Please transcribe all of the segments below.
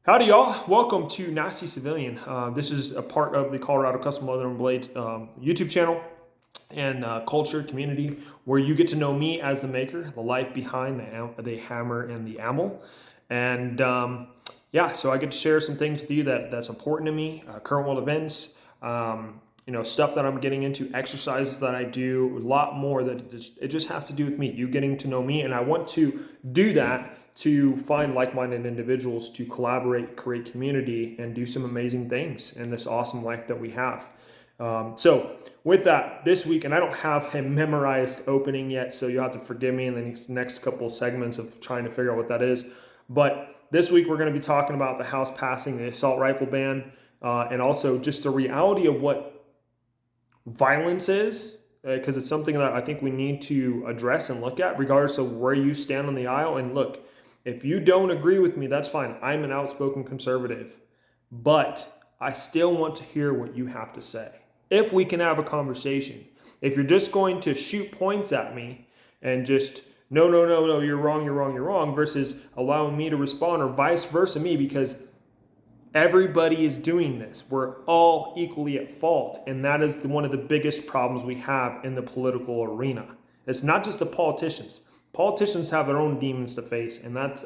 Howdy, y'all. Welcome to Nasty Civilian. This is a part of the Colorado Custom Leather and Blades YouTube channel and culture community where you get to know me as the maker, the life behind the hammer and the anvil. And yeah, so I get to share some things with you that's important to me, current world events, stuff that I'm getting into, exercises that I do, a lot more that it just has to do with me, you getting to know me. And I want to do that to find like-minded individuals to collaborate, create community, and do some amazing things in this awesome life that we have. So with that, this week, and I don't have a memorized opening yet, so you'll have to forgive me in the next couple of segments of trying to figure out what that is. But this week, we're going to be talking about the House passing the assault rifle ban, and also just the reality of what violence is, because it's something that I think we need to address and look at, regardless of where you stand on the aisle. And look, if you don't agree with me, that's fine. I'm an outspoken conservative, but I still want to hear what you have to say. If we can have a conversation, if you're just going to shoot points at me and just, no, you're wrong, versus allowing me to respond, or vice versa me, because everybody is doing this. We're all equally at fault, and that is one of the biggest problems we have in the political arena. It's not just the politicians. Politicians have their own demons to face, and that's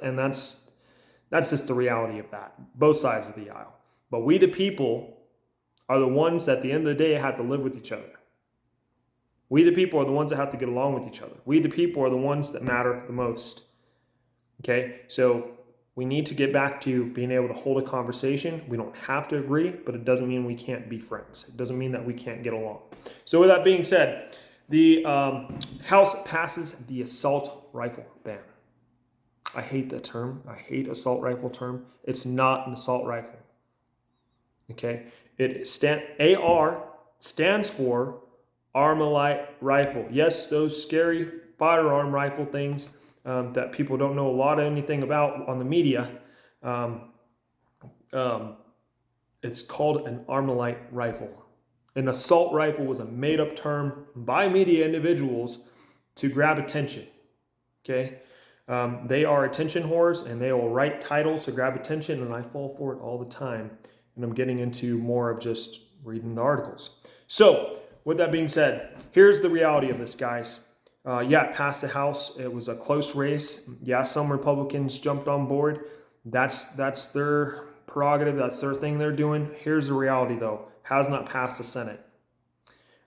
just the reality of that, both sides of the aisle. But we, the people, are the ones at the end of the day have to live with each other. We, the people, are the ones that have to get along with each other. We, the people, are the ones that matter the most. Okay, so we need to get back to being able to hold a conversation. We don't have to agree, but it doesn't mean we can't be friends. It doesn't mean that we can't get along. So with that being said, the House passes the assault rifle ban. I hate that term. I hate assault rifle term. It's not an assault rifle. Okay, AR stands for Armalite rifle. Yes, those scary firearm rifle things that people don't know a lot of anything about on the media. It's called an Armalite rifle. An assault rifle was a made-up term by media individuals to grab attention. Okay, they are attention whores, and they will write titles to grab attention, and I fall for it all the time. And I'm getting into more of just reading the articles. So, with that being said, here's the reality of this, guys. Yeah, it passed the House. It was a close race. Yeah, some Republicans jumped on board. That's their prerogative. That's their thing they're doing. Here's the reality, though. Has not passed the Senate.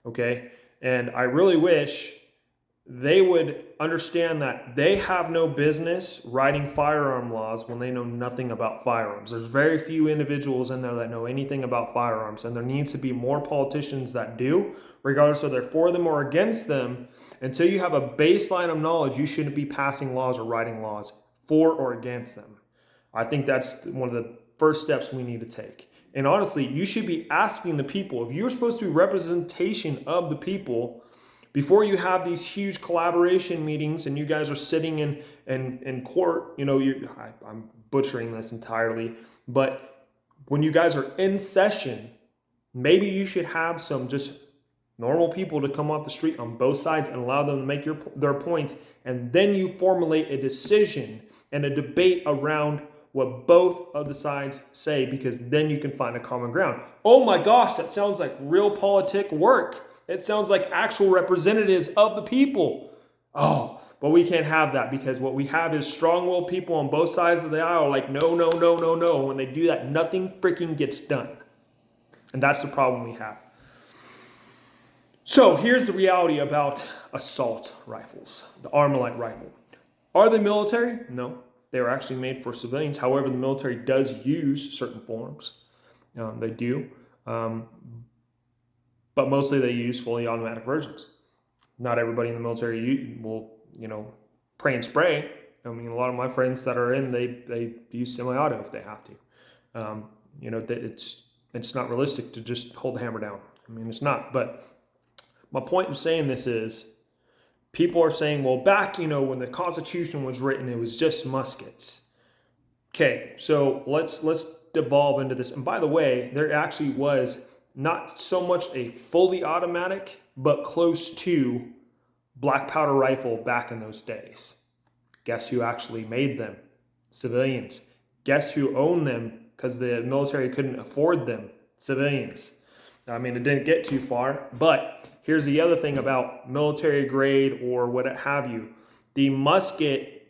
Okay? And I really wish they would understand that they have no business writing firearm laws when they know nothing about firearms. There's very few individuals in there that know anything about firearms, and there needs to be more politicians that do, regardless of they're for them or against them. Until you have a baseline of knowledge, you shouldn't be passing laws or writing laws for or against them. I think that's one of the first steps we need to take. And honestly, you should be asking the people, if you're supposed to be representation of the people, before you have these huge collaboration meetings and you guys are sitting in court, I'm butchering this entirely, but when you guys are in session, maybe you should have some just normal people to come off the street on both sides and allow them to make their points, and then you formulate a decision and a debate around what both of the sides say, because then you can find a common ground. Oh my gosh, that sounds like real politic work. It sounds like actual representatives of the people. Oh, but we can't have that, because what we have is strong-willed people on both sides of the aisle like, no. When they do that, nothing freaking gets done. And that's the problem we have. So here's the reality about assault rifles, the Armalite rifle. Are they military? No. They are actually made for civilians. However, the military does use certain forms. They do. But mostly they use fully automatic versions. Not everybody in the military will, pray and spray. I mean, a lot of my friends that are in, they use semi-auto if they have to. It's not realistic to just hold the hammer down. I mean, it's not. But my point in saying this is, people are saying, well, back, when the Constitution was written, it was just muskets. Okay, so let's devolve into this. And by the way, there actually was not so much a fully automatic, but close to black powder rifle back in those days. Guess who actually made them? Civilians. Guess who owned them because the military couldn't afford them? Civilians. I mean, it didn't get too far, but here's the other thing about military grade or what have you. The musket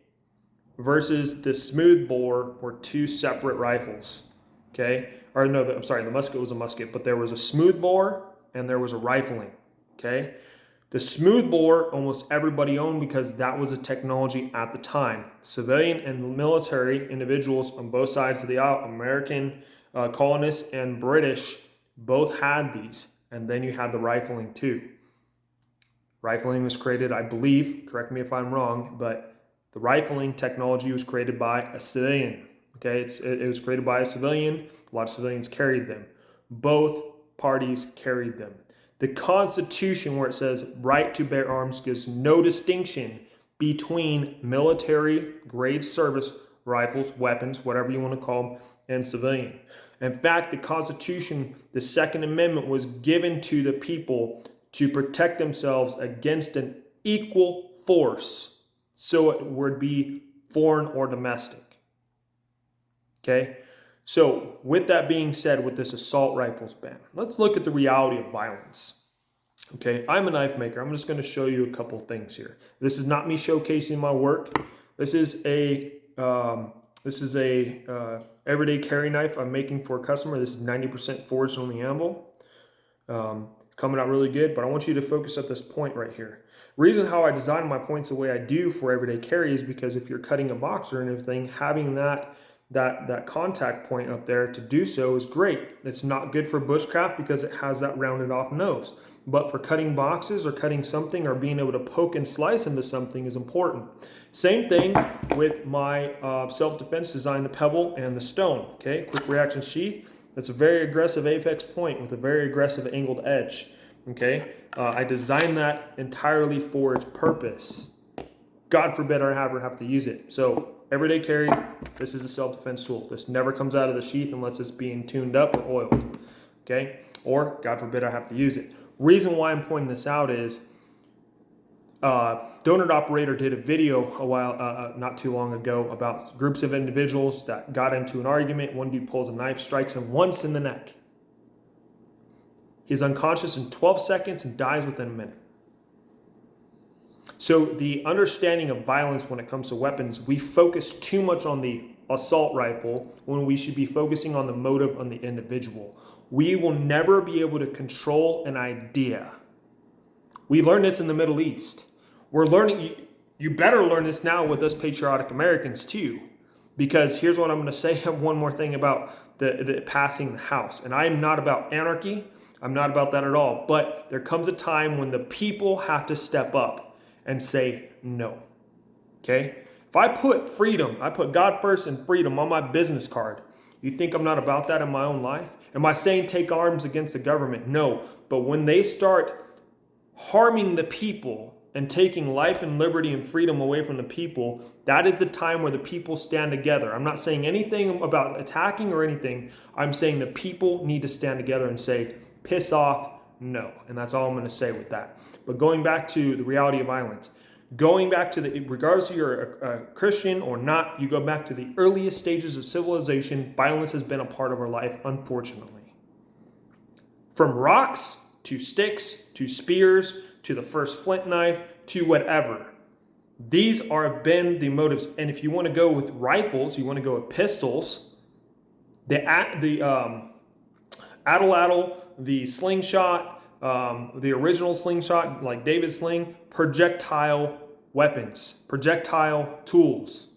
versus the smoothbore were two separate rifles, okay? Or no, I'm sorry, the musket was a musket, but there was a smoothbore and there was a rifling, okay? The smoothbore almost everybody owned because that was a technology at the time. Civilian and military individuals on both sides of the aisle, American colonists and British, both had these. And then you had the rifling too. Rifling was created, I believe, correct me if I'm wrong, but the rifling technology was created by a civilian. Okay, it was created by a civilian. A lot of civilians carried them. Both parties carried them. The Constitution, where it says right to bear arms, gives no distinction between military grade service rifles, weapons, whatever you want to call them, and civilian. In fact, the Constitution, the Second Amendment, was given to the people to protect themselves against an equal force, so it would be foreign or domestic. Okay? So, with that being said, with this assault rifles ban, let's look at the reality of violence. Okay, I'm a knife maker. I'm just going to show you a couple things here. This is not me showcasing my work. This is a everyday carry knife I'm making for a customer. This is 90% forged on the anvil. It's coming out really good, but I want you to focus at this point right here. Reason how I design my points the way I do for everyday carry is because if you're cutting a boxer and everything, having that contact point up there to do so is great. It's not good for bushcraft because it has that rounded off nose. But for cutting boxes or cutting something or being able to poke and slice into something is important. Same thing with my self-defense design, the pebble and the stone. Okay, quick reaction sheath. That's a very aggressive apex point with a very aggressive angled edge. Okay, I designed that entirely for its purpose. God forbid I ever have to use it. So everyday carry, this is a self-defense tool. This never comes out of the sheath unless it's being tuned up or oiled. Okay, or God forbid I have to use it. Reason why I'm pointing this out is Donut Operator did a video not too long ago about groups of individuals that got into an argument. One dude pulls a knife, strikes him once in the neck. He's unconscious in 12 seconds and dies within a minute. So the understanding of violence when it comes to weapons, we focus too much on the assault rifle when we should be focusing on the motive on the individual. We will never be able to control an idea. We learned this in the Middle East. We're learning, you better learn this now with us patriotic Americans too. Because here's what I'm going to say, one more thing about the passing the House. And I'm not about anarchy. I'm not about that at all. But there comes a time when the people have to step up and say no. Okay? If I put freedom, I put God first and freedom on my business card, you think I'm not about that in my own life? Am I saying take arms against the government? No. But when they start harming the people and taking life and liberty and freedom away from the people, that is the time where the people stand together. I'm not saying anything about attacking or anything. I'm saying the people need to stand together and say, piss off, no. And that's all I'm going to say with that. But going back to the reality of violence, going back to regardless if you're a Christian or not, you go back to the earliest stages of civilization, violence has been a part of our life, unfortunately. From rocks to sticks to spears to the first flint knife to whatever. These have been the motives. And if you want to go with rifles, you want to go with pistols, the atlatl, the slingshot, the original slingshot like David's sling, projectile weapons, projectile tools.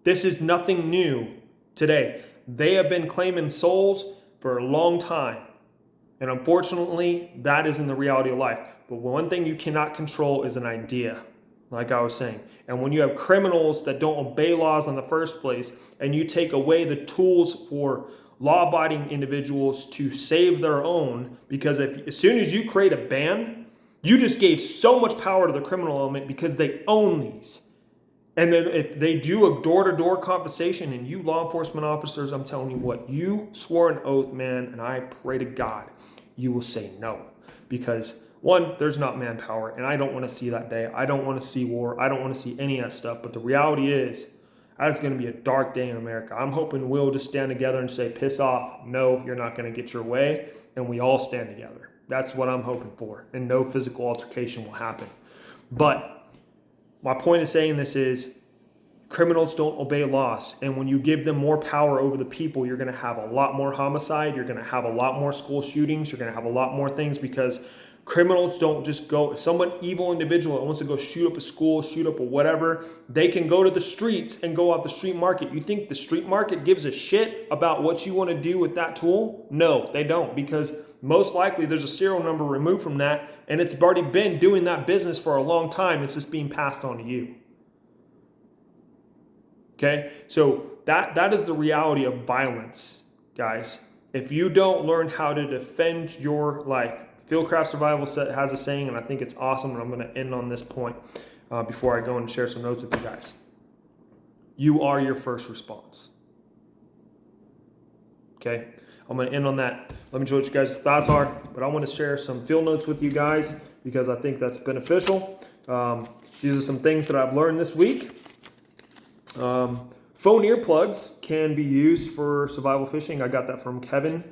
This is nothing new today. They have been claiming souls for a long time. And unfortunately, that isn't the reality of life. But one thing you cannot control is an idea, like I was saying. And when you have criminals that don't obey laws in the first place, and you take away the tools for law-abiding individuals to save their own, because as soon as you create a ban, you just gave so much power to the criminal element because they own these. And then if they do a door-to-door conversation, and you law enforcement officers, I'm telling you what, you swore an oath, man, and I pray to God you will say no. Because one, there's not manpower, and I don't want to see that day. I don't want to see war. I don't want to see any of that stuff. But the reality is, that is going to be a dark day in America. I'm hoping we'll just stand together and say, piss off. No, you're not going to get your way. And we all stand together. That's what I'm hoping for. And no physical altercation will happen. But my point of saying this is criminals don't obey laws. And when you give them more power over the people, you're going to have a lot more homicide. You're going to have a lot more school shootings. You're going to have a lot more things because criminals don't just go, if someone evil individual that wants to go shoot up a school, shoot up a whatever, they can go to the streets and go out the street market. You think the street market gives a shit about what you want to do with that tool? No, they don't, because most likely there's a serial number removed from that and it's already been doing that business for a long time. It's just being passed on to you. Okay, so that is the reality of violence, guys. If you don't learn how to defend your life, Fieldcraft Survival has a saying, and I think it's awesome, and I'm going to end on this point before I go and share some notes with you guys. You are your first response. Okay, I'm going to end on that. Let me know what you guys' thoughts are, but I want to share some field notes with you guys because I think that's beneficial. These are some things that I've learned this week. Phone earplugs can be used for survival fishing. I got that from Kevin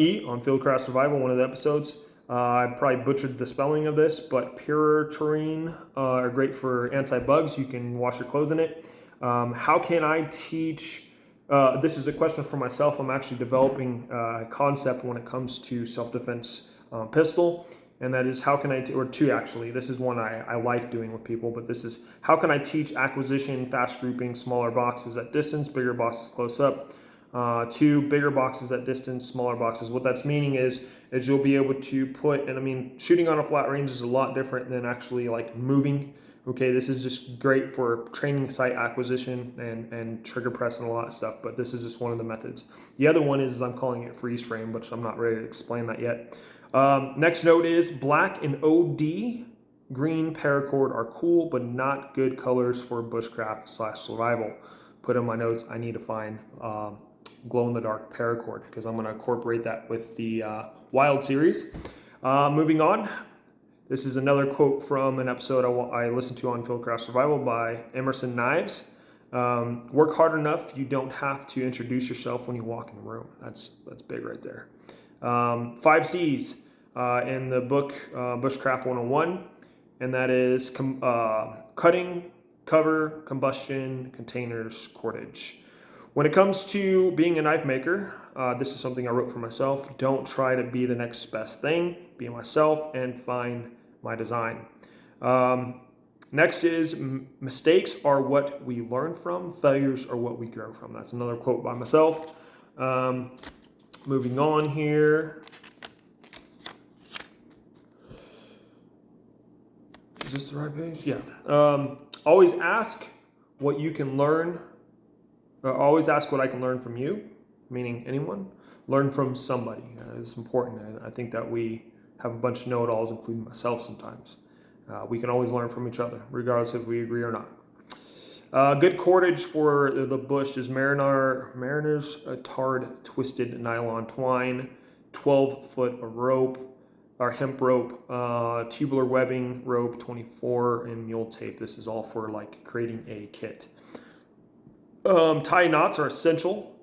E on Fieldcraft Survival, one of the episodes. I probably butchered the spelling of this, but puraturine are great for anti-bugs. You can wash your clothes in it. How can I teach? This is a question for myself. I'm actually developing a concept when it comes to self-defense pistol. And that is how can I, or two actually, this is one I like doing with people, but this is how can I teach acquisition, fast grouping, smaller boxes at distance, bigger boxes close up. Two, bigger boxes at distance, smaller boxes. What that's meaning is you'll be able to put, and I mean, shooting on a flat range is a lot different than actually like moving. Okay, this is just great for training site acquisition and trigger press and all that stuff, but this is just one of the methods. The other one is I'm calling it freeze frame, but I'm not ready to explain that yet. Next note is black and OD green paracord are cool, but not good colors for bushcraft/survival. Put in my notes, I need to find glow-in-the-dark paracord because I'm going to incorporate that with the Wild series. Moving on, this is another quote from an episode I listened to on Fieldcraft Survival by Emerson Knives. Work hard enough, you don't have to introduce yourself when you walk in the room. That's big right there. 5 C's in the book Bushcraft 101, and that is cutting, cover, combustion, containers, cordage. When it comes to being a knife maker, this is something I wrote for myself. Don't try to be the next best thing. Be myself and find my design. Next is mistakes are what we learn from. Failures are what we grow from. That's another quote by myself. Moving on here. Is this the right page? Yeah. Always ask what you can learn. Always ask what I can learn from you, meaning anyone. Learn from somebody. It's important. And I think that we have a bunch of know-it-alls, including myself sometimes. We can always learn from each other, regardless if we agree or not. Good cordage for the bush is Mariner's tarred twisted nylon twine, 12-foot rope, or hemp rope, tubular webbing rope, 24, and mule tape. This is all for like creating a kit. Tie knots are essential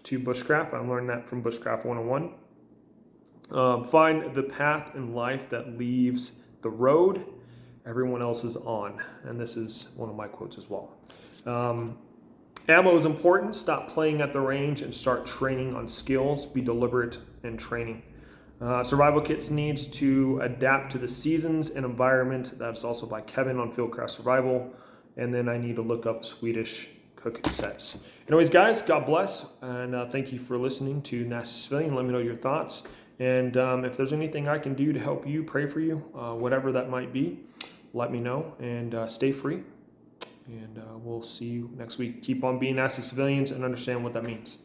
to bushcraft. I learned that from Bushcraft 101. Find the path in life that leaves the road everyone else is on. And this is one of my quotes as well. Ammo is important. Stop playing at the range and start training on skills. Be deliberate in training. Survival kits needs to adapt to the seasons and environment. That's also by Kevin on Fieldcraft Survival. And then I need to look up Swedish cook sets. Anyways, guys, God bless. And thank you for listening to Nasty Civilian. Let me know your thoughts. And if there's anything I can do to help you, pray for you, whatever that might be, let me know. And stay free. And we'll see you next week. Keep on being nasty civilians and understand what that means.